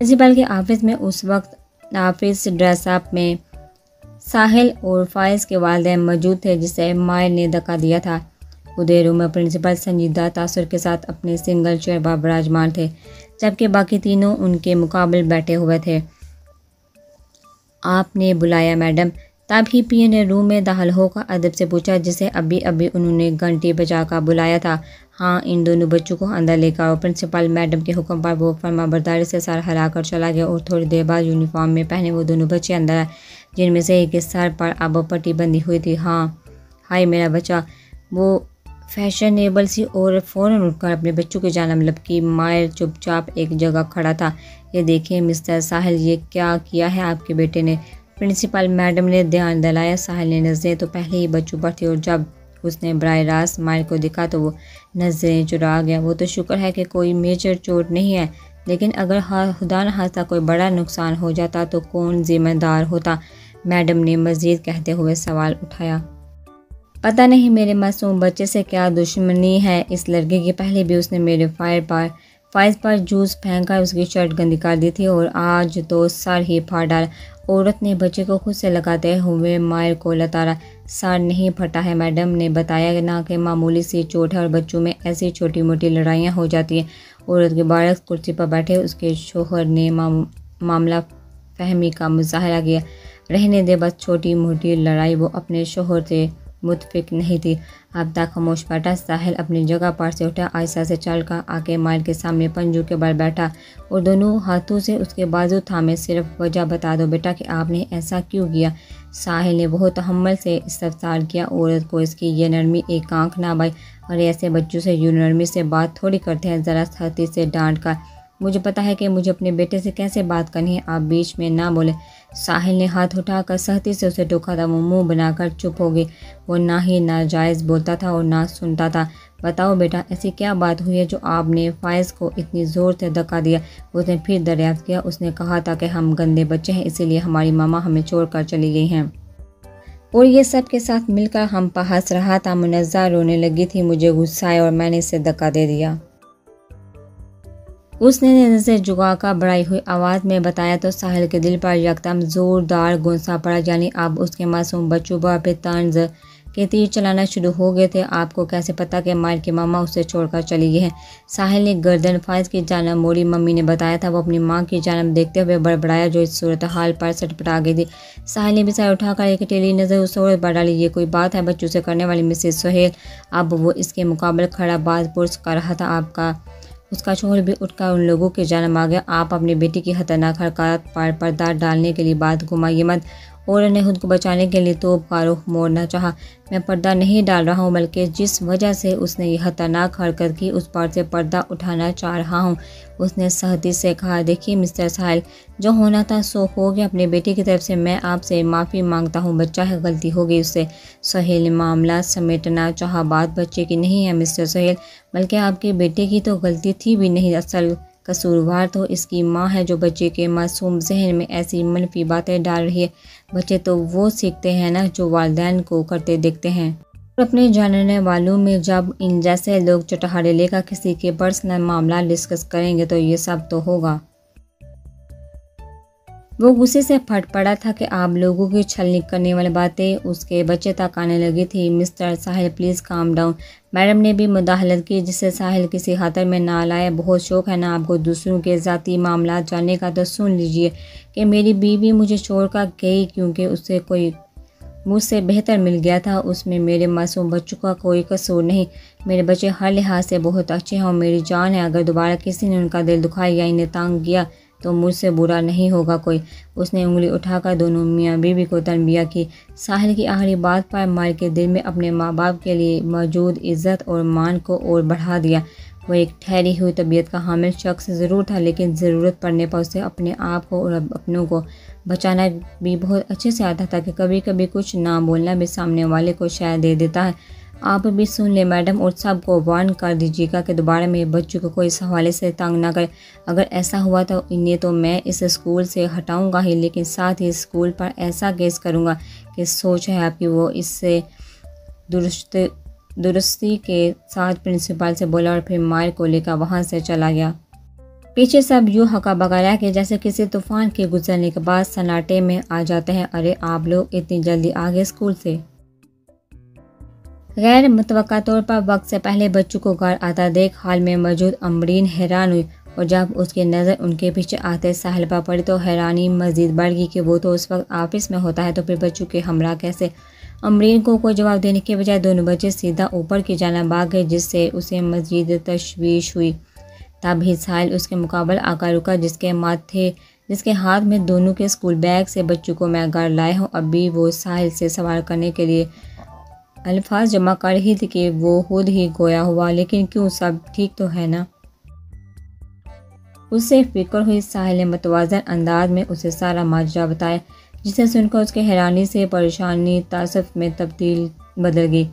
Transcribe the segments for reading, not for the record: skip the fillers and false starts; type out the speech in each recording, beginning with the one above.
Principal के office में उस वक्त ऑफिस ड्रेसअप में साहिल और फाइज के वालिदैन मौजूद थे, जिसे मायर ने धक्का दिया था। उधर रूम में प्रिंसिपल संजीदा तासुर के साथ अपने सिंगल चेयर पर विराजमान थे, जबकि बाकी तीनों उनके मुकाबले बैठे हुए थे। आपने बुलाया मैडम? तभी पीए ने रूम में दाखिल होकर अदब से पूछा, जिसे अभी अभी उन्होंने घंटी बजाकर बुलाया था। हाँ, इन दोनों बच्चों को अंदर लेकर आओ। प्रिंसिपल मैडम के हुक्म पर वो फर्माबरदारी से सर हिलाकर चला गया और थोड़ी देर बाद यूनिफॉर्म में पहने वो दोनों बच्चे अंदर आए, जिनमें से एक के सर पर अब पट्टी बंधी हुई थी। हाँ, हाय मेरा बच्चा, वो फैशनेबल सी और फ़ौरन उठकर अपने बच्चों की जानिब लपकी। मायर चुपचाप एक जगह खड़ा था। ये देखिए मिस्टर साहिल, ये क्या किया है आपके बेटे ने? प्रिंसिपल मैडम ने ध्यान दिलाया। साहिल ने नज़रें तो पहले ही बच्चों पर थी और जब उसने बराह रास्त मायर को देखा तो वो नज़रें चुरा गया। वो तो शुक्र है कि कोई मेजर चोट नहीं है, लेकिन अगर खुदा न खास्ता कोई बड़ा नुकसान हो जाता तो कौन जिम्मेदार होता? मैडम ने मज़ीद कहते हुए सवाल उठाया। पता नहीं मेरे मासूम बच्चे से क्या दुश्मनी है इस लड़के की। पहले भी उसने मेरे फाइज पर जूस फेंक कर उसकी शर्ट गंदी कर दी थी और आज तो सर ही फाड़ डाला। औरत ने बच्चे को खुद से लगाते हुए मायर को लताड़ा। सर नहीं फटा है, मैडम ने बताया ना कि मामूली सी चोट है और बच्चों में ऐसी छोटी मोटी लड़ाइयाँ हो जाती हैं। औरत के बारक कुर्सी पर बैठे उसके शोहर ने मामला फहमी का मुजाहरा किया। रहने दे, बस छोटी मोटी लड़ाई। वो अपने शोहर से मुतफिक नहीं थी। अब तक खामोश बैठा साहिल अपनी जगह पर से उठा, आहिस्ता से चलकर आके मायर के सामने पंजू के बल बैठा और दोनों हाथों से उसके बाजू थामे। सिर्फ वजह बता दो बेटा कि आपने ऐसा क्यों किया? साहिल ने बहुत तहम्मुल से इस्तफसार किया। औरत को इसकी ये नरमी एक आंख ना भाई, और ऐसे बच्चों से यूं नरमी से बात थोड़ी करते हैं। ज़रा सख्ती से डांट कर, मुझे पता है कि मुझे अपने बेटे से कैसे बात करनी है, आप बीच में ना बोले। साहिल ने हाथ उठाकर सख्ती से उसे टोका था। वो मुंह बनाकर चुप हो गई। वो ना ही नाजायज़ बोलता था और ना सुनता था। बताओ बेटा, ऐसी क्या बात हुई है जो आपने फाइज को इतनी ज़ोर से धक्का दिया? उसने फिर दरियाफ्त किया। उसने कहा था कि हम गंदे बच्चे हैं, इसीलिए हमारी मामा हमें छोड़कर चली गई हैं और ये सब के साथ मिलकर हम पर हंस रहा था। मुनज़्ज़ा रोने लगी थी। मुझे गुस्सा आया और मैंने इसे धक्का दे दिया। उसने नज़र झुकाकर बढ़ाई हुई आवाज़ में बताया तो साहिल के दिल पर यकदम ज़ोरदार गुस्सा पड़ा। यानी अब उसके मासूम बच्चों पर अपने तंज के तीर चलाना शुरू हो गए थे। आपको कैसे पता कि मायर की मामा उसे छोड़कर चली गई है? साहिल ने गर्दन फाइज की जानब मोड़ी। मम्मी ने बताया था। वो अपनी माँ की जानब देखते हुए बड़बड़ाया, जो इस सूरत हाल पर सटपटा गई थी। साहिल ने भी सर उठाकर एक टेली नज़र उस औरत पर डाली। ये कोई बात है बच्चों से करने वाली मिसेस सोहेल? अब वो इसके मुकाबले खड़ा बात पुरस कर रहा था। आपका उसका शोहर भी उठकर उन लोगों के जानब आ गया। आप अपनी बेटी की खतरनाक हरकत पर पर्दा डालने के लिए बात घुमाइए मत। और ने खुद को बचाने के लिए तोप का रुख मोड़ना चाहा। मैं पर्दा नहीं डाल रहा हूँ, बल्कि जिस वजह से उसने ये खतरनाक हरकत की उस पर से पर्दा उठाना चाह रहा हूँ। उसने सख्ती से कहा। देखिए मिस्टर साहिल, जो होना था सो हो गया। अपनी बेटी की तरफ से मैं आपसे माफ़ी मांगता हूँ। बच्चा है, गलती हो गई उससे। सोहेल ने मामला समेटना चाहा। बात बच्चे की नहीं है मिस्टर सोहेल, बल्कि आपके बेटे की तो गलती थी भी नहीं। असल कसूरवार तो इसकी माँ है, जो बच्चे के मासूम जहन में ऐसी मनफी बातें डाल रही है। बच्चे तो वो सीखते हैं ना जो वालिदैन को करते देखते हैं। और अपने जानने वालों में जब इन जैसे लोग चटहारे लेकर किसी के पर्सनल मामला डिस्कस करेंगे तो ये सब तो होगा। वो गुस्से से फट पड़ा था कि आप लोगों की छलनी करने वाली बातें उसके बच्चे तक आने लगी थी। Mister Sahil please calm down. Madam ने भी मुदाखलत की, जिससे साहिल किसी खातर में ना लाए। बहुत शौक है ना आपको दूसरों के ज़ाती मामला जानने का, तो सुन लीजिए कि मेरी बीवी मुझे छोड़कर गई क्योंकि उससे कोई मुझसे बेहतर मिल गया था। उसमें मेरे मासूम बच्चों का कोई कसूर नहीं। मेरे बच्चे हर लिहाज से बहुत अच्छे हैं और मेरी जान है। अगर दोबारा किसी ने उनका दिल दुखाया या इन्हें तंग किया तो मुझसे बुरा नहीं होगा कोई। उसने उंगली उठाकर दोनों मियाँ बीवी को तनबिया की। साहिल की आखिरी बात पर मायर के दिल में अपने माँ बाप के लिए मौजूद इज़्ज़त और मान को और बढ़ा दिया। वो एक ठहरी हुई तबीयत का हामिल शख्स ज़रूर था, लेकिन ज़रूरत पड़ने पर उसे अपने आप को और अपनों को बचाना भी बहुत अच्छे से आता था कि कभी कभी कुछ ना बोलना भी सामने वाले को शायद दे देता है। आप भी सुन ले मैडम, और सबको वार्न कर दीजिएगा कि दोबारा मेरे बच्चों को कोई इस हवाले से तंग ना करे। अगर ऐसा हुआ तो इन्हें तो मैं इस स्कूल से हटाऊंगा ही, लेकिन साथ ही स्कूल पर ऐसा केस करूंगा कि सोच है आपकी। वो इससे दुरुस्ती के साथ प्रिंसिपल से बोला और फिर मायर को लेकर वहाँ से चला गया। पीछे सब यूँ हका बका के जैसे किसी तूफान के गुजरने के बाद सन्नाटे में आ जाते हैं। अरे आप लोग इतनी जल्दी आ गए स्कूल से। गैर मुतवक्का तौर पर वक्त से पहले बच्चों को घर आता देख हाल में मौजूद अमरीन हैरान हुई और जब उसकी नज़र उनके पीछे आते साहिल पर पड़ी तो हैरानी मज़ीद बढ़ गई कि वो तो उस वक्त ऑफिस में होता है तो फिर बच्चों के हमरा कैसे। अमरीन को कोई जवाब देने के बजाय दोनों बच्चे सीधा ऊपर की जाना भाग गए जिससे उसे मज़ीद तशवीश हुई। तभी साहिल उसके मुकाबले आकर रुका जिसके हाथ में दोनों के स्कूल बैग से बच्चों को मैं घर लाया हूँ। अभी वो साहिल से सवाल करने के लिए अल्फाज जमा कर रही थी कि वो खुद ही गोया हुआ, लेकिन क्यों, सब ठीक तो है ना। उससे फिक्र हुई। साहिल ने मुतवाज़न अंदाज में उसे सारा माजरा बताया जिसे सुनकर उसके हैरानी से परेशानी तासुफ में तब्दील बदल गई।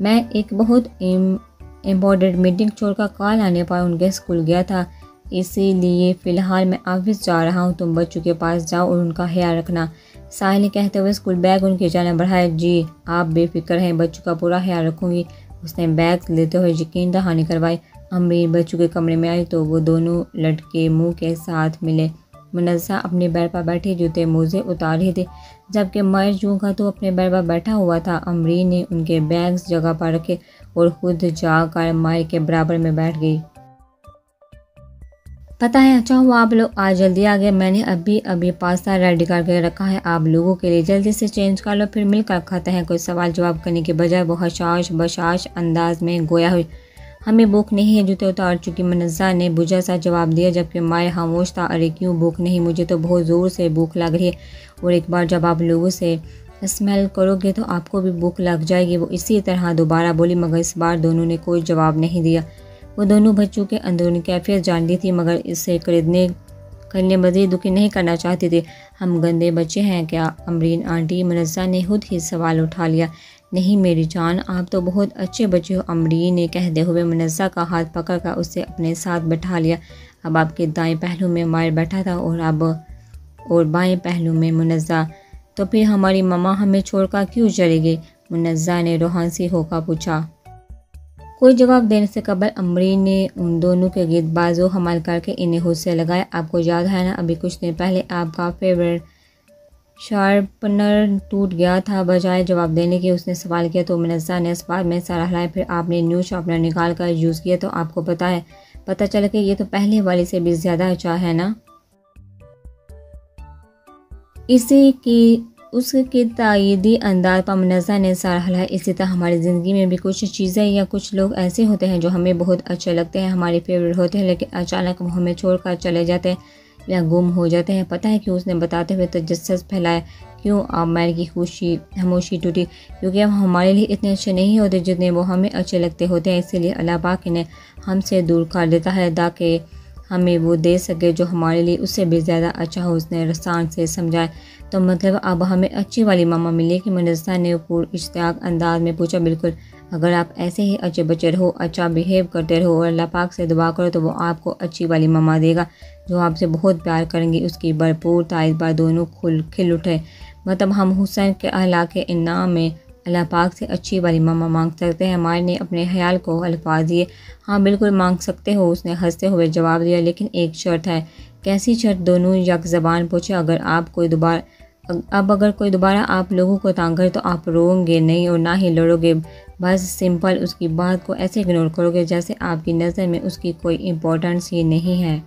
मैं एक बहुत इम्पोर्टेंट मीटिंग छोड़कर कॉल आने पर उनके स्कूल गया था, इसीलिए फ़िलहाल मैं ऑफिस जा रहा हूँ। तुम बच्चों के पास जाओ और उनका ख्याल रखना, साहिल ने कहते हुए स्कूल बैग उनकी जानिब बढ़ाया। जी आप बेफिक्र हैं, बच्चों का पूरा ख्याल रखूँगी, उसने बैग लेते हुए यकीन दहानी करवाई। अमरीन बच्चों के कमरे में आई तो वो दोनों लड़के मुंह के साथ मिले। मुनज़्ज़ा अपने बेड पर बैठी जूते मोज़े उतार रही थी जबकि मर यूँ का तो अपने बेड पर बैठा हुआ था। अमरीन ने उनके बैग्स जगह पर रखे और खुद जाकर माई के बराबर में बैठ गई। पता है अच्छा हुआ आप लोग आज जल्दी आ गए, मैंने अभी अभी पास्ता रेडी करके रखा है आप लोगों के लिए, जल्दी से चेंज कर लो फिर मिलकर खाते हैं। कोई सवाल जवाब करने के बजाय वो हशाश बशाश अंदाज में गोया हुई। हमें भूख नहीं है, जूते उतार चुकी मुनज़्ज़ा ने बुझा सा जवाब दिया जबकि माए खामोश था। अरे क्यों भूख नहीं, मुझे तो बहुत ज़ोर से भूख लग रही है और एक बार जब आप लोगों से स्मेल करोगे तो आपको भी भूख लग जाएगी। वो इसी तरह दोबारा बोली मगर इस बार दोनों ने कोई जवाब नहीं दिया। वो दोनों बच्चों के अंदरूनी कैफियत जानती थी मगर इससे करने मज़ीद दुखी नहीं करना चाहती थी। हम गंदे बच्चे हैं क्या अमरीन आंटी, मुनज़्ज़ा ने खुद ही सवाल उठा लिया। नहीं मेरी जान, आप तो बहुत अच्छे बच्चे हो, अमरीन ने कहते हुए मुनज़्ज़ा का हाथ पकड़कर उसे अपने साथ बैठा लिया। अब आपके दाएं पहलू में मायर बैठा था और बाएं पहलू में मुनज़्ज़ा, तो फिर हमारी मम्मा हमें छोड़कर क्यों चली गई, मुनज़्ज़ा ने रूहानी होकर पूछा। कोई जवाब देने से कबल अमरीन ने उन दोनों के गिर्द बाजू हमाल करके इन्हें खुद से लगाया। आपको याद है ना अभी कुछ दिन पहले आपका फेवरेट शार्पनर टूट गया था। बजाय जवाब देने के उसने सवाल किया तो मुनज़्ज़ा ने इस बात में सर हिलाया। फिर आपने न्यू शार्पनर निकाल कर यूज़ किया तो आपको पता चला कि ये तो पहले वाले से भी ज़्यादा अच्छा है ना। उसके तायीदी अंदाज पर मुनज़्ज़ा ने सर हिलाया। इसी तरह हमारी ज़िंदगी में भी कुछ चीज़ें या कुछ लोग ऐसे होते हैं जो हमें बहुत अच्छे लगते हैं, हमारे फेवरेट होते हैं, लेकिन अचानक वो हमें छोड़कर चले जाते हैं या गुम हो जाते हैं। पता है क्यों, उसने बताते हुए तजस्सुस फैलाया। क्यों आप मैरी की खामोशी टूटी, क्योंकि अब हमारे लिए इतने अच्छे नहीं होते जितने वो हमें अच्छे लगते होते हैं, इसीलिए अल्लाह पाक इन्हें हमसे दूर कर देता है ताकि हमें वो दे सके जो हमारे लिए उससे भी ज़्यादा अच्छा हो। उसने रसान से समझाया। तो मतलब अब हमें अच्छी वाली मामा मिलेगी, मुनज़्ज़ा ने पूर्ण इश्तियाक अंदाज में पूछा। बिल्कुल, अगर आप ऐसे ही अच्छे बच्चे रहो, अच्छा बिहेव करते रहो और अल्लाह पाक से दुआ करो तो वो आपको अच्छी वाली मामा देगा जो आपसे बहुत प्यार करेंगी। उसकी भरपूर तारीफ पर दोनों खिल उठे। मतलब हम हुसैन के अहला के इनाम में अल्लाह पाक से अच्छी वाली मामा मांग सकते हैं। मार ने अपने ख्याल को अल्फाज दिए। हाँ बिल्कुल मांग सकते हो, उसने हंसते हुए जवाब दिया, लेकिन एक शर्त है। कैसी शर्त, दोनों यक ज़बान पूछे। अगर कोई दोबारा आप लोगों को तंग करे तो आप रोएंगे नहीं और ना ही लड़ोगे, बस सिंपल उसकी बात को ऐसे इग्नोर करोगे जैसे आपकी नज़र में उसकी कोई इम्पोर्टेंस ही नहीं है।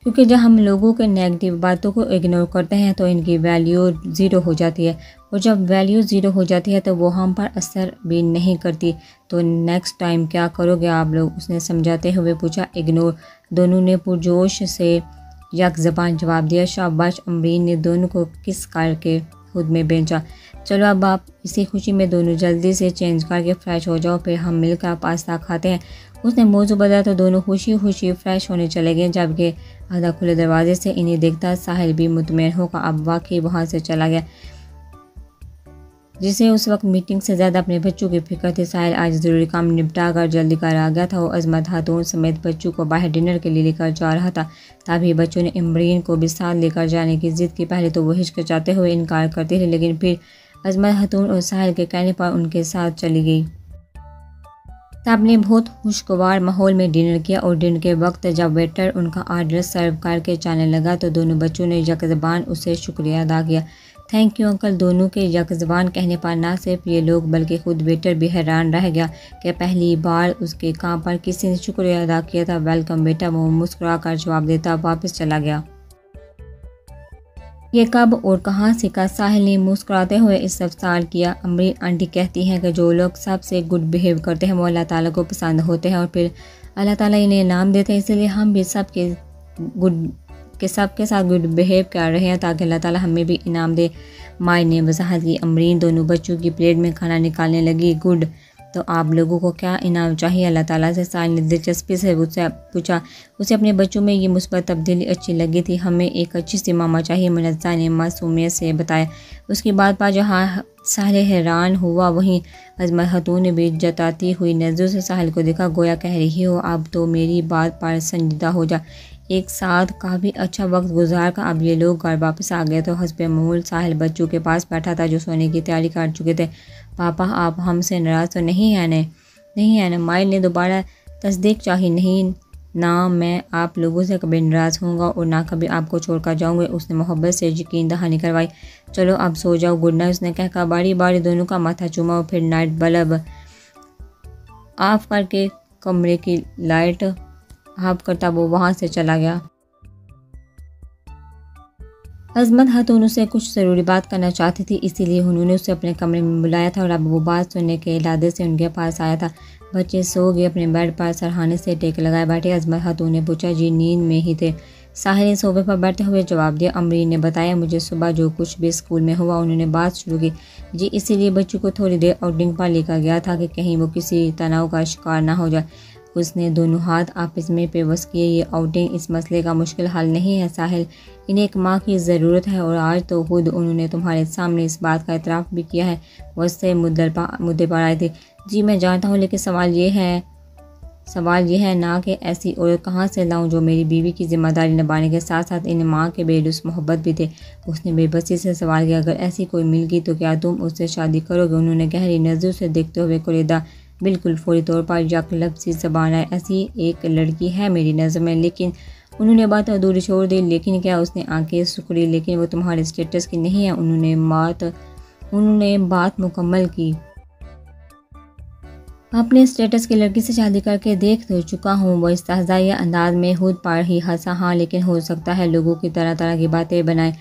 क्योंकि जब हम लोगों के नेगेटिव बातों को इग्नोर करते हैं तो इनकी वैल्यू ज़ीरो हो जाती है और जब वैल्यू ज़ीरो हो जाती है तो वो हम पर असर भी नहीं करती। तो नेक्स्ट टाइम क्या करोगे आप लोग, उसने समझाते हुए पूछा। इग्नोर, दोनों ने पुरजोश से यक ज़बान जवाब दिया। शाबाश, अमरीन ने दोनों को किस करके खुद में बेचा। चलो अब आप इसी खुशी में दोनों जल्दी से चेंज करके फ्रेश हो जाओ, फिर हम मिलकर पास्ता खाते हैं। उसने मौजू बदला तो दोनों खुशी खुशी फ्रेश होने चले गए। जबकि आधा खुले दरवाजे से इन्हें देखता साहिल भी मुतमईन होकर अब वाकई वहाँ से चला गया, जिसे उस वक्त मीटिंग से ज़्यादा अपने बच्चों की फिक्र थी। साहिल आज ज़रूरी काम निपटा कर जल्दी घर आ गया था। वो अजमत खातून समेत बच्चों को बाहर डिनर के लिए लेकर जा रहा था। तभी बच्चों ने अमरीन को भी साथ लेकर जाने की ज़िद की। पहले तो वो हिचकिचाते हुए इनकार करती रही, लेकिन फिर अजमत खातून और साहिल के कहने पर उनके साथ चली गई। सबने बहुत खुशगवार माहौल में डिनर किया और डिनर के वक्त जब वेटर उनका ऑर्डर सर्व करके जाने लगा तो दोनों बच्चों ने यकज़बान उसे शुक्रिया अदा किया। Thank you uncle. दोनों के यकज़बान कहने पर ना सिर्फ ये लोग बल्कि खुद वेटर भी हैरान रह गया कि पहली बार उसके काम पर किसी ने शुक्रिया अदा किया था। वेलकम बेटा, वो मुस्कुरा कर जवाब देता वापस चला गया। ये कब और कहाँ सीखा? साहिल ने मुस्कुराते हुए इस्तफसार किया। अमरीन आंटी कहती हैं कि जो लोग सबसे गुड बिहेव करते हैं वो अल्लाह ताला को पसंद होते हैं और फिर अल्लाह ताला इन्हें इनाम देते हैं। इसलिए हम भी सबके साथ गुड बिहेव कर रहे हैं ताकि अल्लाह ताला हमें भी इनाम दे। माई ने वजाहत की। अमरीन दोनों बच्चों की प्लेट में खाना निकालने लगी। गुड, तो आप लोगों को क्या इनाम चाहिए अल्लाह ताला से? साहिल ने दिलचस्पी से उससे पूछा। उसे अपने बच्चों में ये मुस्बत तब्दीली अच्छी लगी थी। हमें एक अच्छी सी मामा चाहिए, मुनज़्ज़ा ने मासूमियत से बताया। उसकी बात पर जहाँ साहिल हैरान हुआ वहीं अज़मत खातून ने भी जताती हुई नज़रों से साहिल को देखा, गोया कह रही हो अब तो मेरी बात पर संजीदा हो जा। एक साथ काफ़ी अच्छा वक्त गुजार कर अब ये लोग घर वापस आ गए तो हस्बे मामूल साहिल बच्चों के पास बैठा था जो सोने की तैयारी कर चुके थे। पापा, आप हमसे नाराज़ तो नहीं है न? नहीं है न? माइल ने दोबारा तस्दीक चाही। नहीं ना, मैं आप लोगों से कभी नाराज़ होऊंगा और ना कभी आपको छोड़कर जाऊंगा। उसने मोहब्बत से यकीन दहानी करवाई। चलो अब सो जाओ, गुड नाइट उसने कहकर बारी बारी दोनों का माथा चूमा और फिर नाइट बल्ब ऑफ करके कमरे की लाइट ऑफ करता वो वहाँ से चला गया। अज़मत खातून उससे कुछ ज़रूरी बात करना चाहती थी, इसीलिए उन्होंने उसे अपने कमरे में बुलाया था और अब वो बात सुनने के इरादे से उनके पास आया था। बच्चे सो गए, अपने बेड पर सरहाने से टेक लगाए बैठे। अज़मत खातून ने पूछा, जी नींद में ही थे? साहिल ने सोफे पर बैठते हुए जवाब दिया। अमरीन ने बताया, मुझे सुबह जो कुछ भी स्कूल में हुआ उन्होंने बात शुरू की। जी, इसीलिए बच्चों को थोड़ी देर आउटिंग पर लेकर गया था कि कहीं वो किसी तनाव का शिकार ना हो जाए। उसने दोनों हाथ आपस में पेवस किए। ये आउटिंग इस मसले का मुश्किल हल नहीं है साहिल, इन्हें एक माँ की ज़रूरत है और आज तो खुद उन्होंने तुम्हारे सामने इस बात का इतराफ़ भी किया है। वो इससे मुद्दे पर आए थे। जी मैं जानता हूँ, लेकिन सवाल ये है ना कि ऐसी औरत कहाँ से लाऊं जो मेरी बीवी की जिम्मेदारी निभाने के साथ साथ इन माँ के बेलुस मोहब्बत भी थे। उसने बेबसी से सवाल किया, अगर ऐसी कोई मिल गई तो क्या तुम उससे शादी करोगे? उन्होंने गहरी नज़र से देखते हुए कुरेदा। बिल्कुल, फौरी तौर पर यक लफ्ज़ी ज़बान है। ऐसी एक लड़की है मेरी नज़र में, लेकिन उन्होंने बात अधूरी छोड़ दी। लेकिन क्या? उसने आंखें सुखड़ी। लेकिन वो तुम्हारे स्टेटस की नहीं है। उन्होंने बात मुकम्मल की। अपने स्टेटस की लड़की से शादी करके देख तो चुका हूँ। वो इस्तेहज़ाइया अंदाज में खुद पर ही हंसा। हाँ, लेकिन हो सकता है लोगों की तरह तरह की बातें बनाए।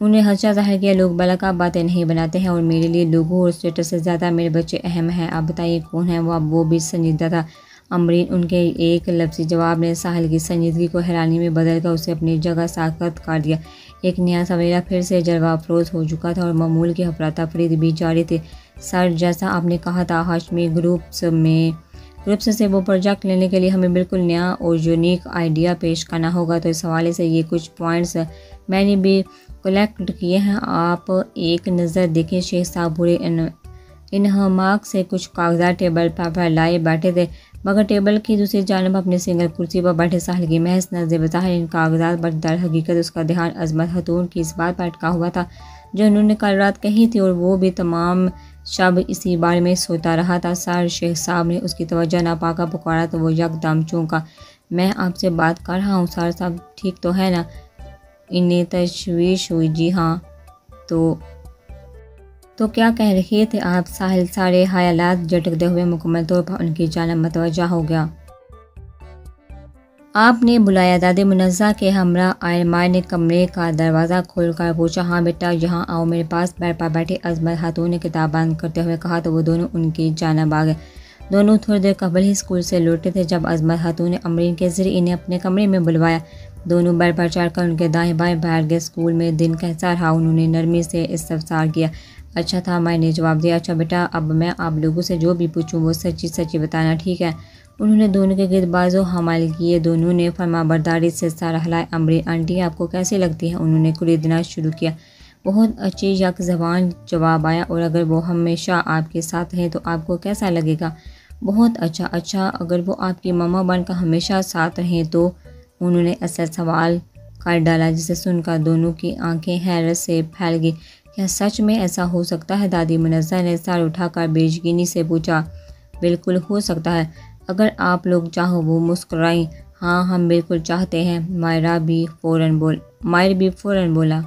उन्हें हंसा ज़ाहिर किया, लोग भला बातें नहीं बनाते हैं और मेरे लिए लोगों और स्टेटस से ज़्यादा मेरे बच्चे अहम हैं। आप बताइए कौन है वो? अब वो भी संजीदा था। अमरीन उनके एक लफ्ज़ी जवाब ने साहिल की संजीदगी को हैरानी में बदल कर उसे अपनी जगह साकत कर दिया। एक नया सवेरा फिर से जलवा अफरोज़ हो चुका था और मामूल की अफरा तफरी भी जारी थी। सर, जैसा आपने कहा था हाशमी ग्रुप्स से वो प्रोजेक्ट लेने के लिए हमें बिल्कुल नया और यूनिक आइडिया पेश करना होगा, तो इस हवाले से ये कुछ पॉइंट्स मैंने भी कलेक्ट किए हैं। आप एक नज़र देखें। शेख साहब बुरे इन्हमाक से कुछ कागजात टेबल पर लाए बैठे थे, मगर टेबल की दूसरी जानब अपनी सिंगल कुर्सी पर बैठे साहिल की महज नज़र बज़ाहिर इन कागजात पर दर हकीकत उसका ध्यान अज़मत खातून की इस बात पर अटका हुआ था जो उन्होंने कल रात कही थी, और वो भी तमाम शब इसी बारे में सोता रहा था। सर, शेख साहब ने उसकी तवज्जो ना पाकर पुकारा तो वो यकदम चौंका। मैं आपसे बात कर रहा हूँ सर, सब ठीक तो है ना? इन्हें तशवीश हुई। जी हाँ, तो क्या कह रहे थे आप? साहिल सारे ख्यालात झटकते हुए मुकम्मल तौर पर उनकी जानब मतवज्जा हो गया। आपने बुलाया? दादी मुनज़्ज़ा के हमरा आयमार ने कमरे का दरवाज़ा खोलकर पूछा। हाँ बेटा, यहाँ आओ मेरे पास। बेड पर बैठे अज़मत खातून ने किताब बंद करते हुए कहा तो वो दोनों उनकी जानब आ गए। दोनों थोड़ी देर कबल ही स्कूल से लौटे थे जब अज़मत खातून ने अमरीन के ज़रिए इन्हें अपने कमरे में बुलवाया। दोनों बेड पर चढ़कर उनके दाएं बाएं बैठ गए। स्कूल में दिन कैसा रहा? उन्होंने नरमी से इस्तफसार किया। अच्छा था, मैंने जवाब दिया। अच्छा बेटा, अब मैं आप लोगों से जो भी पूछूं वो सच्ची सच्ची बताना, ठीक है? उन्होंने दोनों के गिरद बाजो हमाल किए। दोनों ने फरमाबरदारी से सर हिलाया। अमरीन आंटी आपको कैसी लगती है? उन्होंने कुरेदना शुरू किया। बहुत अच्छी यक ज़बान जवाब आया। और अगर वो हमेशा आपके साथ हैं तो आपको कैसा लगेगा? बहुत अच्छा। अच्छा, अगर वो आपकी मामा बनकर हमेशा साथ रहें तो? उन्होंने ऐसा सवाल कर डाला जिसे सुनकर दोनों की आंखें हैरत से फैल गई। क्या सच में ऐसा हो सकता है? दादी मुनज़्ज़ा ने सर उठाकर बेयकीनी से पूछा। बिल्कुल हो सकता है। अगर आप लोग चाहो वो मुस्कुराई। हाँ हम बिल्कुल चाहते हैं, मायर भी फ़ौरन बोला।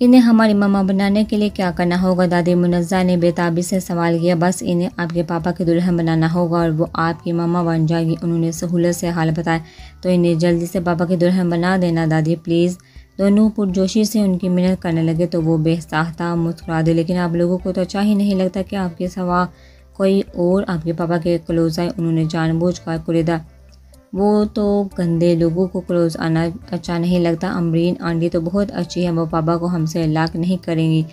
इन्हें हमारी मम्मा बनाने के लिए क्या करना होगा? दादी मुनज़्ज़ा ने बेताबी से सवाल किया। बस इन्हें आपके पापा की दुल्हन बनाना होगा और वो आपकी मम्मा बन जाएगी। उन्होंने सहूलत से हाल बताया। तो इन्हें जल्दी से पापा की दुल्हन बना देना दादी प्लीज़। दोनों पुरजोशी से उनकी मिन्नत करने लगे तो वो बेसाख्ता मुस्कुरा दे। लेकिन आप लोगों को तो अच्छा ही नहीं लगता कि आपके सिवा कोई और आपके पापा के क्लोज आए? उन्होंने जानबूझकर कुरेदा। वो तो गंदे लोगों को क्लोज आना अच्छा नहीं लगता। अमरीन आंटी तो बहुत अच्छी है, वो पापा को हमसे लाक नहीं करेंगी।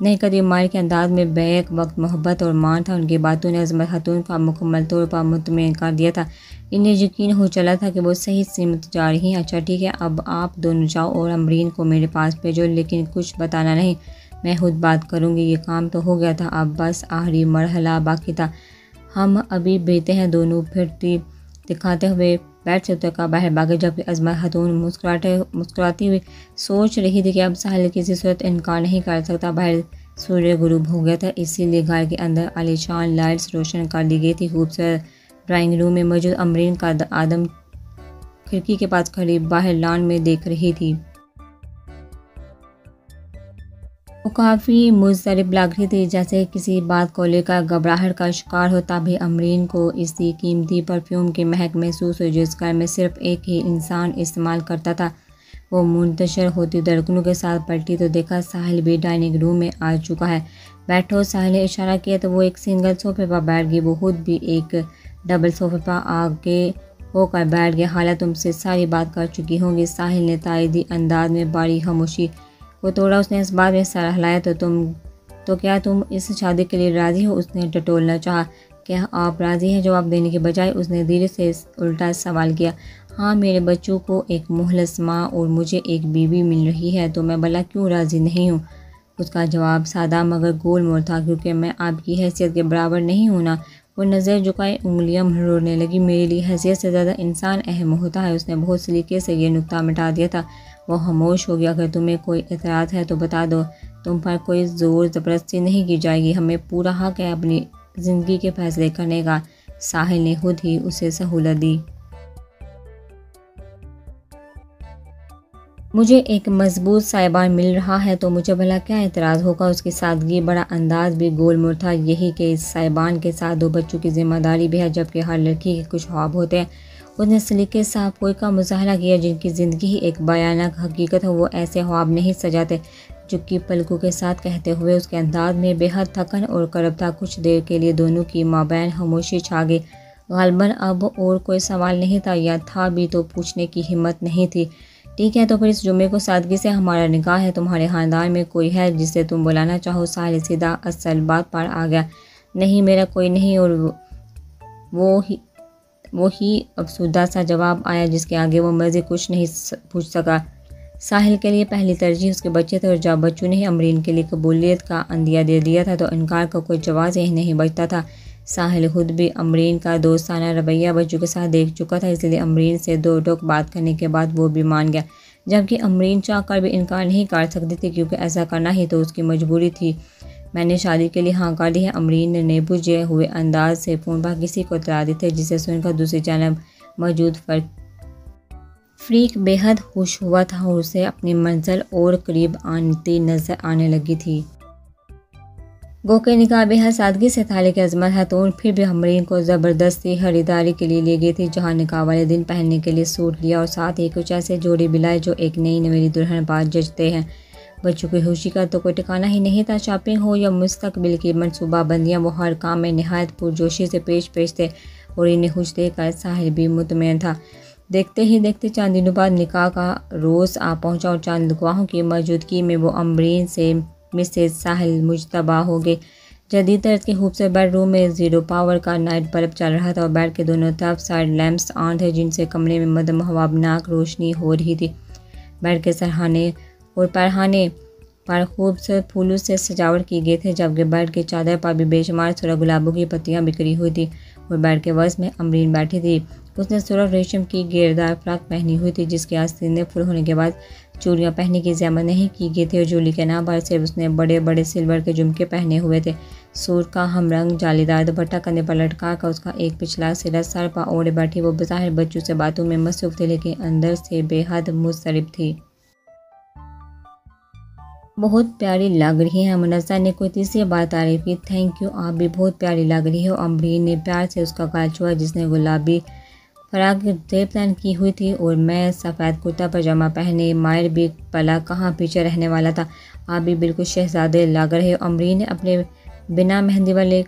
नहीं कभी मार के अंदाज में बैक वक्त मोहब्बत और मान था। उनकी बातों ने अजमत खातून का मुकम्मल तौर पर मुतमईन कर दिया था। इन्हें यकीन हो चला था कि वो सही सीमत जा रही हैं। अच्छा ठीक है, अब आप दोनों जाओ और अमरीन को मेरे पास भेजो, लेकिन कुछ बताना नहीं, मैं खुद बात करूँगी। ये काम तो हो गया था, अब बस आखिरी मरहला बाकी था। हम अभी भेजते हैं। दोनों फिरती दिखाते हुए बेड से उतरकर बाहर भागे, जबकि अजमत खातून मुस्कुराती हुई सोच रही थी कि अब साहिल किसी सूरत इनकार नहीं कर सकता। बाहर सूर्य गुरूब हो गया था, इसीलिए घर के अंदर आलीशान लाइट्स रोशन कर दी गई थी। खूबसूरत ड्राइंग रूम में मौजूद अमरीन का आदम खिड़की के पास खड़ी बाहर लॉन में देख रही थी। वो काफ़ी मुज़तरब लग रही थी, जैसे किसी बात को लेकर घबराहट का शिकार हो। तभी अमरीन को इसी कीमती परफ्यूम की महक महसूस हुई जो इस घर में सिर्फ एक ही इंसान इस्तेमाल करता था। वो मुंतशिर होती धड़कनों के साथ पलटी तो देखा साहिल भी डाइनिंग रूम में आ चुका है। बैठो, साहिल ने इशारा किया तो वो एक सिंगल सोफे पर बैठ गई। वो खुद भी एक डबल सोफे पर आगे होकर बैठ गया। हालांकि तुमसे सारी बात कर चुकी होंगी, साहिल ने तायदी अंदाज में बारी खामोशी को तोड़ा। उसने इस बात में सर हिलाया। तो क्या तुम इस शादी के लिए राज़ी हो? उसने टटोलना चाहा। क्या आप राज़ी हैं? जवाब देने के बजाय उसने धीरे से उल्टा सवाल किया। हाँ, मेरे बच्चों को एक मुखलिस माँ और मुझे एक बीवी मिल रही है, तो मैं भला क्यों राज़ी नहीं हूँ? उसका जवाब सादा मगर गोल मोड़ था। क्योंकि मैं आपकी हैसियत के बराबर नहीं हूँ ना। वो नज़र झुकाए उंगलियां मरोड़ने लगी। मेरे लिए हैसियत से ज़्यादा इंसान अहम होता है। उसने बहुत सलीके से ये नुक्ता मिटा दिया था। वो खामोश हो गया। अगर तुम्हें कोई एतराज़ है तो बता दो, तुम पर कोई ज़ोर ज़बरदस्ती नहीं की जाएगी। हमें पूरा हक है अपनी ज़िंदगी के फैसले करने का। साहिल ने खुद ही उसे सहूलत दी। मुझे एक मजबूत साहिबान मिल रहा है तो मुझे भला क्या एतराज़ होगा? उसकी सादगी बड़ा अंदाज भी गोल मोड़ था। यही कि इस साहिबान के साथ दो बच्चों की जिम्मेदारी भी है, जबकि हर लड़की के कुछ ख्वाब होते हैं। उसने सलीके साफ कोई का मुजाहरा किया जिनकी ज़िंदगी ही एक भयानक हकीकत हो। वो ऐसे ख्वाब नहीं सजाते। चुप्पी पलकों के साथ कहते हुए उसके अंदाज में बेहद थकन और करब था। कुछ देर के लिए दोनों की माबैन खामोशी छा गई। गालबन अब और कोई सवाल नहीं था, या था भी तो पूछने की हिम्मत नहीं थी। ठीक है, तो फिर इस जुम्मे को सादगी से हमारा निकाह है। तुम्हारे ख़ानदान में कोई है जिसे तुम बुलाना चाहो? साहिल सीधा असल बात पर आ गया। नहीं, मेरा कोई नहीं। और वो ही अफसुदा सा जवाब आया जिसके आगे वो मज़ीद कुछ नहीं पूछ सका। साहिल के लिए पहली तरजीह उसके बच्चे थे और जब बच्चों ने अमरीन के लिए कबूलियत का अंदिया दे दिया था तो इनकार का कोई जवाब ही नहीं बचता था। साहिल खुद भी अमरीन का दोस्ताना रवैया बच्चों के साथ देख चुका था, इसलिए अमरीन से दो टोक बात करने के बाद वो भी मान गया। जबकि अमरीन चाह कर भी इनकार नहीं कर सकती थी, क्योंकि ऐसा करना ही तो उसकी मजबूरी थी। मैंने शादी के लिए हाँ कर दी है, अमरीन ने बुझे हुए अंदाज से फ़ोन पर किसी को इत्तला दी थी, जिसे सुनकर दूसरी जानब मौजूद फ्रीक बेहद खुश हुआ था और उसे अपनी मंजिल और करीब आती नज़र आने लगी थी। गो के निकाह बेहद सादगी से था, लेकिन अजमत खातून फिर भी अमरीन को ज़बरदस्ती खरीदारी के लिए ले गई थी, जहाँ निकाह वाले दिन पहनने के लिए सूट लिया और साथ ही कुछ ऐसे जोड़े बिलाए जो एक नई नवेली दुल्हन पर जचते हैं। बच्चों की खुशी का तो कोई ठिकाना ही नहीं था। शॉपिंग हो या मुस्तकबिल की मनसूबाबंदियाँ, वो हर काम में नहायत पुरजोशी से पेश थे और इन्हें खुश देखकर साहिल भी मुतमईन था। देखते ही देखते चंद दिनों बाद निकाह का रोज़ आ पहुँचा और चंद गवाहों की मौजूदगी में वो अमरीन से मिसेज साहिल मुजतबा हो गए। जदीद तर्ज के खूबसूरत बेडरूम में 0 पावर का नाइट बल्ब चल रहा था और बेड के दोनों तरफ साइड लैंप्स ऑन थे, जिनसे कमरे में मदम हवाबनाक रोशनी हो रही थी। बेड के सरहाने और पैरहाने पर खूबसूरत फूलों से सजावट की गई थी, जबकि बेड की चादर पर भी बेशुमार सुरख गुलाबों की पत्तियां बिखरी हुई थी और बेड के वस में अमरीन बैठी थी। उसने सुरख रेशम की घेरदार फ्रॉक पहनी हुई थी, जिसके आस्तीने फुल होने के बाद चूड़ियाँ पहनने की ज़हमत नहीं की गई थी और जूली के नाम पर सिर्फ उसने बड़े बड़े सिल्वर के झुमके पहने हुए थे। सूट का हमरंग जालीदार दुपट्टा कंधे पर लटका कर उसका एक पिछला सिरा सर पर ओढ़े बैठी वो बज़ाहिर बच्चों से बातों में मसरूफ़ थी, लेकिन अंदर से बेहद मुस्तरब थी। बहुत प्यारी लग रही हैं। मुनज़्ज़ा ने कोई तीसरी बार तारीफ़ की। थैंक यू, आप भी बहुत प्यारी लग रही हो। अम्बरीन ने प्यार से उसका गाल छुआ, जिसने गुलाबी फराक प्लान की हुई थी और मैं सफ़ेद कुर्ता पजामा पहने। मायर भी पला कहाँ पीछे रहने वाला था। आप भी बिल्कुल शहजादे लग रहे हो। अम्बरीन ने अपने बिना मेहंदी वाले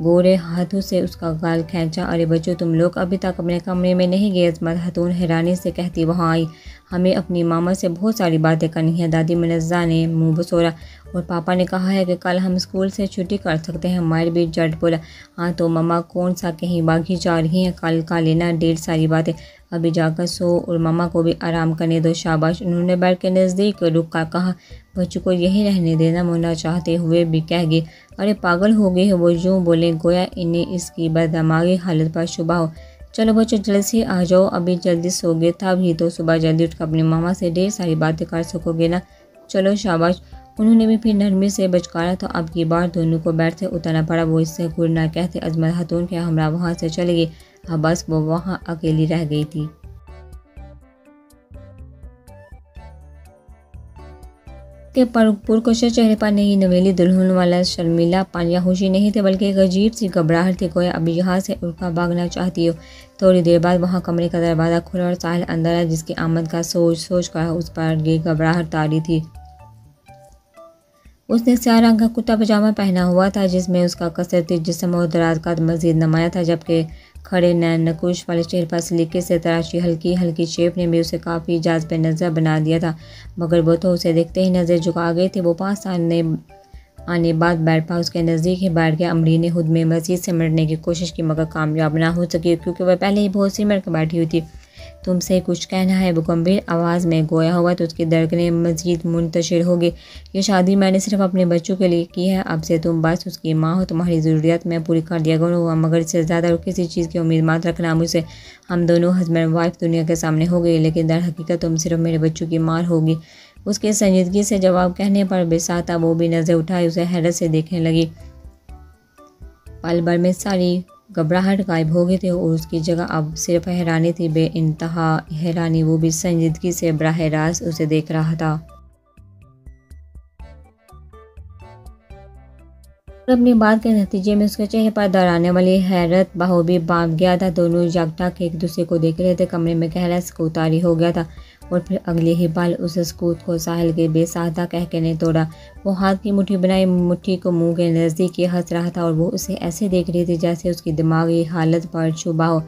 गोरे हाथों से उसका गाल खींचा। अरे बच्चों, तुम लोग अभी तक अपने कमरे में नहीं गए? अज़मत खातून हैरानी से कहती वहाँ आई। हमें अपनी मामा से बहुत सारी बातें करनी है। दादी मुनज़्ज़ा ने मुंह बसोरा। और पापा ने कहा है कि कल हम स्कूल से छुट्टी कर सकते हैं। मायर भी झट बोला। हाँ तो मम्मा कौन सा कहीं बागी जा रही हैं? कल का लेना ढेर सारी बातें। अभी जाकर सो और मम्मा को भी आराम करने दो। शाबाश। उन्होंने बेड के नज़दीक रुक कर कहा। बच्चों को यही रहने देना। मुन्ना चाहते हुए भी कह गई। अरे पागल हो गई है वो, यूँ बोले गोया इन्हें इसकी बददिमागी हालत पर शुबा हो। चलो बच्चों जल्द से आ जाओ, अभी जल्दी सोगे तब ही तो सुबह जल्दी उठकर अपनी मामा से ढेर सारी बातें कर सकोगे ना। चलो शाबाश। उन्होंने भी फिर नरमी से बचकारा तो अब की बार दोनों को बेड से उतरना पड़ा। वो इससे गुर ना कहते अज़मत खातून के हमरा वहाँ से चले गई। अब बस वो वहाँ अकेली रह गई थी। के पुरकशा चेहरे पर नई नवेली दुल्हन वाला शर्मिला पानिया खुशी नहीं थे, बल्कि एक अजीब सी घबराहट थी। कोई अभी यहाँ से उड़कर भागना चाहती हो। थोड़ी देर बाद वहाँ कमरे का दरवाज़ा खुला और साहिल अंदर आया, जिसकी आमद का सोच कर उस पर ये घबराहट तारी थी। उसने स्याह रंग का कुर्ता पजामा पहना हुआ था, जिसमें उसका कसरती जिस्म और दराज कद मज़ीद नुमाया था, जबकि खड़े नैन नकुश वाले चेहरे पर सलीके से तराशी हल्की हल्की शेप ने भी उसे काफ़ी जाज़ब नज़र बना दिया था। मगर वो तो उसे देखते ही नज़र झुका गई थी। वो 5 साल आने बाद बेड पर उसके नज़दीक ही बैठ गया। अम्बरीन ने खुद में मज़ीद सिमटने की कोशिश की, मगर कामयाब ना हो सकी, क्योंकि वह पहले ही बहुत सिमट कर बैठी हुई थी। तुमसे कुछ कहना है? वो गंभीर आवाज़ में गोया हुआ तो उसकी धड़कनें मज़ीद मुंतशिर हो गई। ये शादी मैंने सिर्फ अपने बच्चों के लिए की है। अब से तुम बस उसकी माँ हो। तुम्हारी ज़रूरियात मैं पूरी कर दिया करूँगा, मगर इससे ज़्यादा किसी चीज़ की उम्मीद मत रखना मुझसे। हम दोनों हस्बैंड वाइफ दुनिया के सामने हो गए, लेकिन दर हकीकत तुम सिर्फ मेरे बच्चों की माँ होगी। उसके संजीदगी से जवाब कहने पर बेसाता वो भी नज़र उठाई उसे हैरत से देखने लगी। पल भर में सारी घबराहट गायब हो गई थी और उसकी जगह अब सिर्फ हैरानी थी, बेइंतहा हैरानी। वो भी संजीदगी से बराह रास्त उसे देख रहा था। अपनी बात के नतीजे में उसके चेहरे पर डराने वाली हैरत बखूबी बांध गया था। दोनों यकटक एक दूसरे को देख रहे थे। कमरे में गहरा सुकूत तारी हो गया था और फिर अगले ही पल उस सुकूत को साहिल के बेसादा कहके ने तोड़ा। वो हाथ की मुट्ठी बनाई मुट्ठी को मुंह के नज़दीक ही हंस रहा था और वो उसे ऐसे देख रही थी जैसे उसकी दिमागी हालत पर शुबा हो।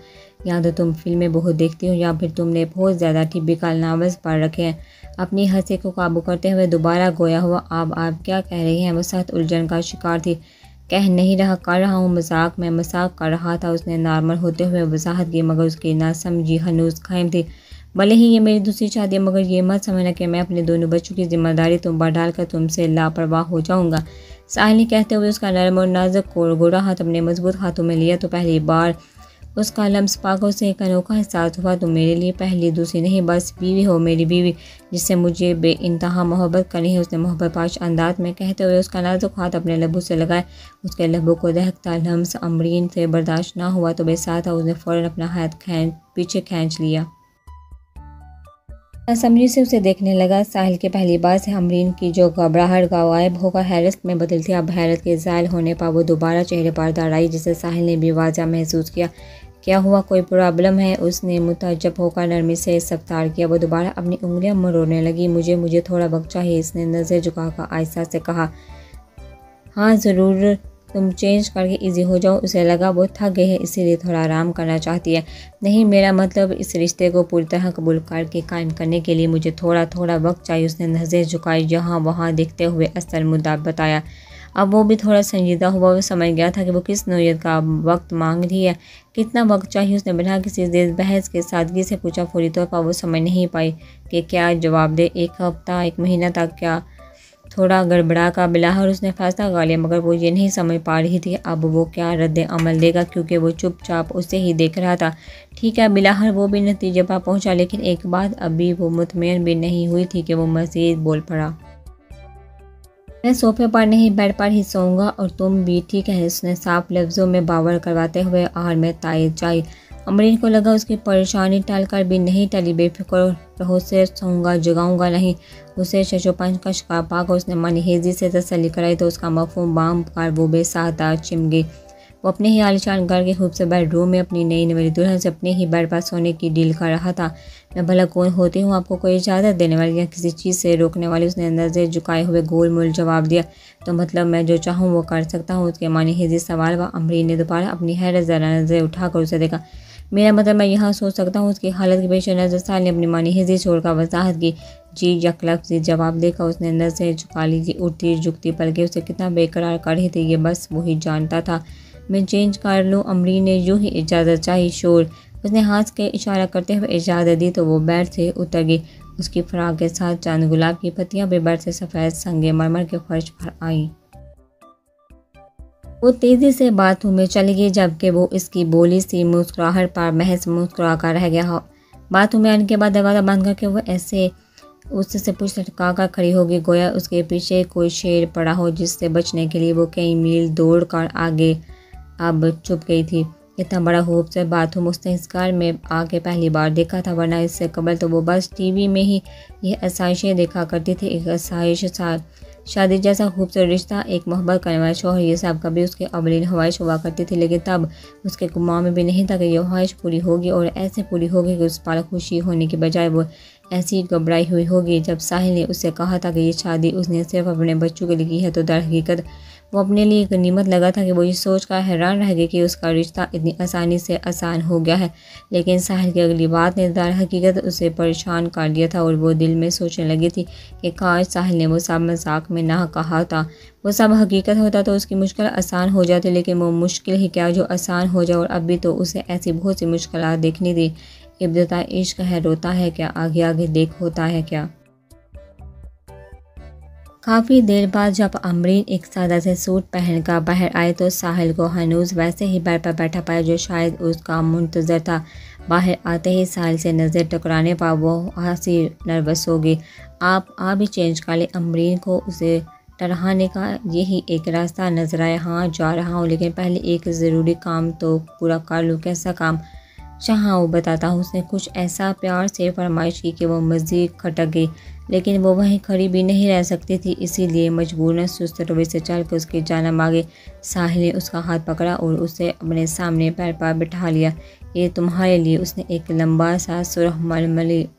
या तो तुम फिल्में बहुत देखती हो या फिर तुमने बहुत ज़्यादा टिपिकल नावल्स पढ़ रखे हैं। अपनी हंसी को काबू करते हुए दोबारा गोया हुआ। आप क्या कह रही हैं? वो सख्त उलझन का शिकार थी। कह नहीं रहा, कर रहा हूँ मजाक। मैं मजाक कर रहा था, उसने नॉर्मल होते हुए वजाहत की, मगर उसकी नासमझी हनूज कायम थी। भले ही ये मेरी दूसरी शादी है, मगर ये मत समझना कि मैं अपने दोनों बच्चों की जिम्मेदारी तुम पर डालकर तुमसे लापरवाह हो जाऊँगा। साहिल ने कहते हुए उसका नरम और नाजुक गोरा हाथ अपने मजबूत हाथों में लिया तो पहली बार उसका लम्स पाकों से एक अनोखा एहसास हुआ। तुम मेरे लिए पहली दूसरी नहीं, बस बीवी हो, मेरी बीवी, जिससे मुझे बेइंतहा मोहब्बत करनी है। उसने मोहब्बत पाश अंदाज में कहते हुए उसका नाजुक हाथ अपने लबों से लगाए। उसके लबों को दहकता लम्स अम्बरीन से बर्दाश्त ना हुआ तो बेसाता उसने फ़ौरन अपना हाथ पीछे खींच लिया। असमझी से उसे देखने लगा। साहिल के पहली बार से अम्बरीन की जो घबराहट गायब होकर हैरत में बदल थी, अब हैरत के ज़ायल होने पर वो दोबारा चेहरे पर दर आई, जिसे साहिल ने भी वाज़ा महसूस किया। क्या हुआ? कोई प्रॉब्लम है? उसने मुताज्जब होकर नरमी से इस्तफ़सार किया। वो दोबारा अपनी उंगलियां मरोड़ने लगी। मुझे थोड़ा वक्त चाहिए, इसने नज़र झुकाकर आहिस्ता से कहा। हाँ ज़रूर, तुम चेंज करके इजी हो जाओ। उसे लगा वो थक गई है, इसीलिए थोड़ा आराम करना चाहती है। नहीं, मेरा मतलब इस रिश्ते को पूरी तरह कबूल करके कायम करने के लिए मुझे थोड़ा वक्त चाहिए। उसने नज़र झुकाई यहाँ वहाँ देखते हुए असल मुद्दा बताया। अब वो भी थोड़ा संजीदा हुआ। वो समझ गया था कि वो किस नौयत का वक्त मांग रही है। कितना वक्त चाहिए? उसने बिना किसी देर बहस के सादगी से पूछा। फौरी तौर पर वो समझ नहीं पाई कि क्या जवाब दे। 1 हफ्ता, 1 महीना तक? क्या थोड़ा गड़बड़ा का बिलाहर उसने फैसला कर लिया, मगर वो ये नहीं समझ पा रही थी अब वो क्या रद्द अमल देगा, क्योंकि वो चुपचाप उसे ही देख रहा था। ठीक है बिलाहर, वो भी नतीजे पर पहुंचा, लेकिन एक बात अभी वो मुतमईन भी नहीं हुई थी कि वो मज़ीद बोल पड़ा। मैं सोफे पर नहीं बेड पर ही सोऊंगा और तुम भी, ठीक है? उसने साफ लफ्ज़ों में बावर करवाते हुए आहार में तायद चाही। अमरीन को लगा उसकी परेशानी टल कर भी नहीं टली। बेफिक्र रहो, से सोऊंगा, जगाऊंगा नहीं। उसे शशोपंज का शिकार पाकर उसने मनीहेजी से तसल्ली कराई तो उसका मफहूम बाम कर वो बेसाहता चिम गई। वो अपने ही आलिशान घर के खूबसूरत बेडरूम में अपनी नई नवेली दुल्हन से अपने ही बेड पर सोने की डील कर रहा था। मैं भला कौन होती हूँ आपको कोई इजाज़त देने वाली या किसी चीज़ से रोकने वाली? उसने नज़र झुकाए हुए गोल मोल जवाब दिया। तो मतलब मैं जो चाहूँ वो कर सकता हूँ? उसके मनीहेजी सवाल व अमरीन ने दोबारा अपनी हैरत ज़रा नज़र उठाकर उसे देखा। मेरा मतलब मैं यहाँ सोच सकता हूँ। उसकी हालत के पेश नज़र साल ने अपनी मनीहेजी छोड़कर वजाहत की। जी यकलफ्ज़ी जवाब देकर उसने नज़र झुका ली। उठती झुकती पलके उसे कितना बेकरार कर रही थी ये बस वही जानता था। मैं चेंज कर लूँ? अमरीन ने यूं ही इजाज़त चाही। शोर। उसने हाथ के इशारा करते हुए इजाज़त दी तो वो बेड से उतर गई। उसकी फराक के साथ चंद गुलाब की पत्तियां भी बेड से सफ़ेद संगे मरमर के फर्श पर आईं। वो तेज़ी से बाथरूम में चली गई, जबकि वो इसकी बोली सी मुस्कुराहट पर महज मुस्कुरा कर रह गया। बाथरूम में आने के बाद दरवाज़ा बंद करके वो ऐसे उससे पूछ लटका कर खड़ी होगी, गोया उसके पीछे कोई शेर पड़ा हो जिससे बचने के लिए वो कई मील दौड़ कर आगे अब चुप गई थी। इतना बड़ा खूबसूरत बाथरूम उसने इस घर में आके पहली बार देखा था, वरना इससे कबल तो वो बस टीवी में ही ये आसाइशें देखा करती थी। एक आसाइश शादी जैसा खूबसूरत रिश्ता, एक मोहब्बत करने वाला शौहर, ये सब कभी उसकी अवलीन ख्वाहिश हुआ करती थी। लेकिन तब उसके गुमान में भी नहीं था कि यह ख्वाहिश पूरी होगी और ऐसे पूरी होगी कि उस पल खुशी होने की बजाय वो ऐसी घबराई हुई होगी। जब साहिल ने उससे कहा था कि ये शादी उसने सिर्फ अपने बच्चों के लिए की है, तो दर हकीकत वो अपने लिए गनीमत लगा था कि वो ये सोच कर हैरान रह गई कि उसका रिश्ता इतनी आसानी से आसान हो गया है। लेकिन साहिल की अगली बात ने दर हकीकत उसे परेशान कर दिया था और वो दिल में सोचने लगी थी कि काश साहिल ने वो सब मजाक में ना कहा था। वो सब हकीकत होता तो उसकी मुश्किल आसान हो जाती, लेकिन वो मुश्किल ही क्या जो आसान हो जाए। और अभी तो उसे ऐसी बहुत सी मुश्किलात देखनी थी। इब्तिदा इश्क है, रोता है क्या, आगे आगे देख होता है क्या। काफ़ी देर बाद जब अमरीन एक सादा से सूट पहनकर बाहर आए तो साहिल को हनूज़ वैसे ही बेड पर बैठा पाया जो शायद उसका मुंतज़र था। बाहर आते ही साहिल से नज़र टकराने पर वो हंसी नर्वस हो गई। आप भी चेंज कर ले। अमरीन को उसे टरहाने का यही एक रास्ता नजर आया। हाँ जा रहा हूँ, लेकिन पहले एक ज़रूरी काम तो पूरा कर लूँ। कैसा काम? हाँ वो बताता हूँ। उसने कुछ ऐसा प्यार से फरमाइश की कि वो मज़ीद खटक गई, लेकिन वो वहीं खड़ी भी नहीं रह सकती थी, इसीलिए मजबूरन सुस्त रवैये से चल कर उसकी जानिब आ गई। साहिल ने उसका हाथ पकड़ा और उसे अपने सामने पैर पर बिठा लिया। ये तुम्हारे लिए। उसने एक लंबा सा सुरख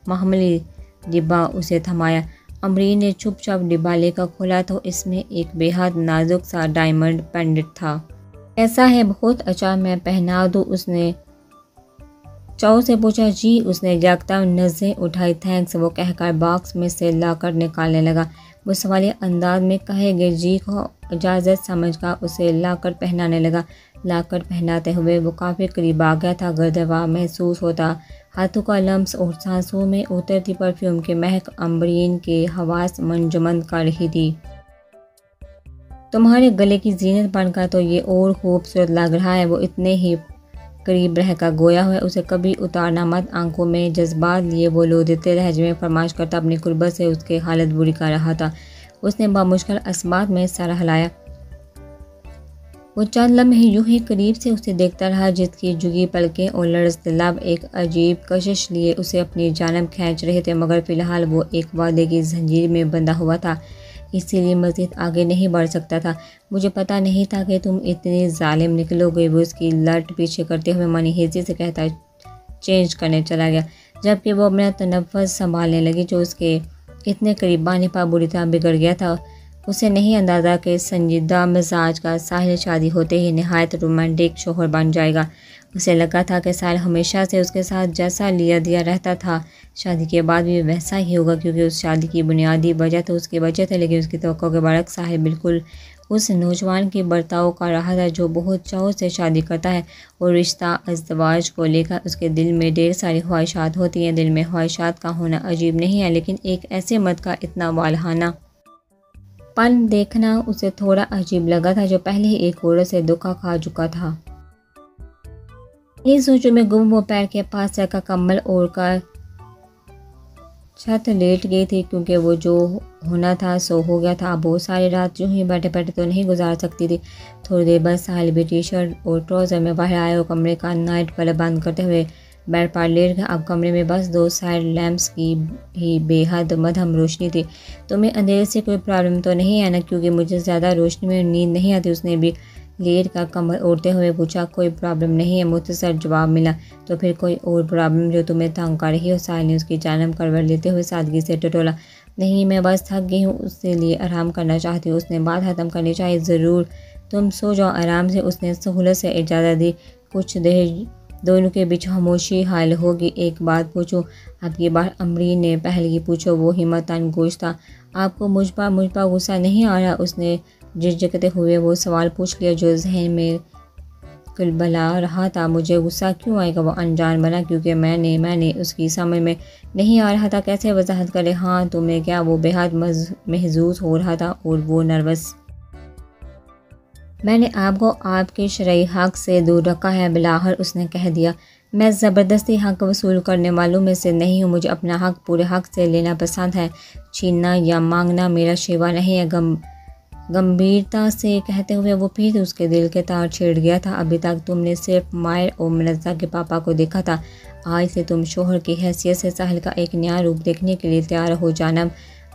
महमली डिब्बा उसे थमाया। अमरीन ने चुपचाप डिब्बा लेकर खोला तो इसमें एक बेहद नाजुक सा डायमंड पेंडेंट था। कैसा है? बहुत अच्छा, मैं पहना दूँ? उसने चाव से पूछा। जी। उसने जागता नज़रें उठाई। थैंक्स वो कहकर बॉक्स में से लाकर निकालने लगा। वो सवालिया अंदाज में कहे गए जी को इजाज़त समझकर उसे लाकर पहनाने लगा। लाकर पहनाते हुए वो काफ़ी करीब आ गया था। गर्दवा महसूस होता, हाथों का लम्स और सांसों में उतरती परफ्यूम की महक अमरीन के हवास मंजमंद कर रही थी। तुम्हारे गले की जीनत बनकर तो ये और खूबसूरत लग रहा है। वो इतने ही करीब रहकर गोया हुआ उसे कभी उतारना मत। आंखों में जज्बात लिए वो लोदते लहजे में फरमाइश करता अपनी कुर्बत से उसकी हालत बुरी कर रहा था। उसने बामुश्किल असबात में सर हिलाया। वो चंद लम्हे यूं ही करीब से उसे देखता रहा, जिसकी जुगी पलकें और लड़ते लब एक अजीब कशिश लिए उसे अपनी जानब खींच रहे थे, मगर फिलहाल वो एक वादे की जंजीर में बंधा हुआ था, इसीलिए मज़ीद आगे नहीं बढ़ सकता था। मुझे पता नहीं था कि तुम इतनी जालिम निकलोगे। वो उसकी लट पीछे करते हुए मनीहेजी से कहता चेंज करने चला गया, जबकि वो अपना तनफ़्फ़ुस संभालने लगी जो उसके इतने करीब आने पर बुरी तरह बिगड़ गया था। उसे नहीं अंदाज़ा कि संजीदा मिजाज का साहिल शादी होते ही नहायत रोमांटिक शोहर बन जाएगा। उसे लगा था कि साहिल हमेशा से उसके साथ जैसा लिया दिया रहता था शादी के बाद भी वैसा ही होगा, क्योंकि उस शादी की बुनियादी वजह तो उसकी वजह थी, लेकिन उसकी तवक्को के बरक्स साहिल बिल्कुल उस नौजवान की बर्ताव कर रहा था जो बहुत चाव से शादी करता है और रिश्ता अज़दवाज को लेकर उसके दिल में ढेर सारी ख्वाहिशात होती हैं। दिल में ख्वाहिशात का होना अजीब नहीं है, लेकिन एक ऐसे मर्द का इतना वालहाना पन देखना उसे थोड़ा अजीब लगा था, जो पहले ही एक औरत से धोखा खा चुका था। इस सोचों में गुम वो पैर के पास रखा कंबल ओढ़कर छत लेट गई थी, क्योंकि वो जो होना था सो हो गया था। अब बहुत सारी रात यूं ही बैठे बैठे तो नहीं गुजार सकती थी। थोड़ी देर बाद साहिल भी टी शर्ट और ट्राउज़र में बाहर आए और कमरे का नाइट बल्ब बंद करते हुए बेड पर लेट गया। अब कमरे में बस 2 साइड लैंप्स की ही बेहद मध्यम रोशनी थी। तुम्हें अंधेरे से कोई प्रॉब्लम तो नहीं है ना? क्योंकि मुझे ज़्यादा रोशनी में नींद नहीं आती, उसने भी लेट का कमर ओढ़ते हुए पूछा। कोई प्रॉब्लम नहीं है, मुख्तसर जवाब मिला। तो फिर कोई और प्रॉब्लम जो तुम्हें तंग कर रही हो? साहिल ने उसकी जानब करवट लेते हुए सादगी से टटोला। नहीं, मैं बस थक गई हूँ, उसके लिए आराम करना चाहती हूँ। उसने बात ख़त्म करनी चाहिए। ज़रूर, तुम सो जाओ आराम से, उसने सहूलत से इजाज़त दी। कुछ देर दोनों के बीच खामोशी हायल होगी। एक बात पूछूं? अब की बार अमरीन ने पहले ही पूछो। वो हिम्मतन गोश था। आपको मुझ पर गुस्सा नहीं आ रहा? उसने झिझकते हुए वो सवाल पूछ लिया जो जहन में कुलबला रहा था। मुझे गुस्सा क्यों आएगा? वो अनजान बना। क्योंकि मैंने उसकी समझ में नहीं आ रहा था कैसे वजाहत करे। हाँ, तुमने क्या? वो बेहद महजूज हो रहा था और वो नर्वस। मैंने आपको आपके शरई हक से दूर रखा है बिलाहर, उसने कह दिया। मैं ज़बरदस्ती हक वसूल करने वालों में से नहीं हूँ। मुझे अपना हक पूरे हक से लेना पसंद है। छीनना या मांगना मेरा शेवा नहीं है। गंभीरता से कहते हुए वो फिर उसके दिल के तार छेड़ गया था। अभी तक तुमने सिर्फ मायर और मनज़्ज़ा के पापा को देखा था। आज से तुम शोहर की हैसियत से साहिल का एक नया रूप देखने के लिए तैयार हो जाना।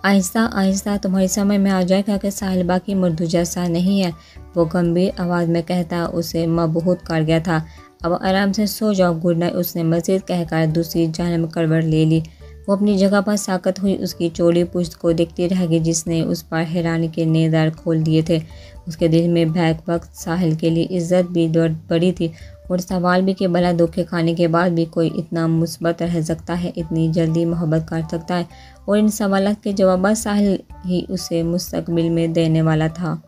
आहिस्ता आहिस्ता तुम्हारी समझ में आ जाएगा कि साहिल बाकी मर्दों जैसा नहीं है, वो गंभीर आवाज़ में कहता उसे मबहूत कर गया था। अब आराम से सो जाओ, गुड नाइट, उसने मज़ीद कहकर दूसरी जानब करवट ले ली। वो अपनी जगह पर साकत हुई उसकी चौड़ी पुश्त को देखती रह गई, जिसने उस पर हैरानी के नेज़र खोल दिए थे। उसके दिल में बैक वक्त साहिल के लिए इज्जत भी बड़ी थी और सवाल भी कि भला धोखे खाने के बाद भी कोई इतना मुस्बत रह सकता है, इतनी जल्दी मोहब्बत कर सकता है। और इन सवालों के जवाब साहिल ही उसे मुस्तकबिल में देने वाला था।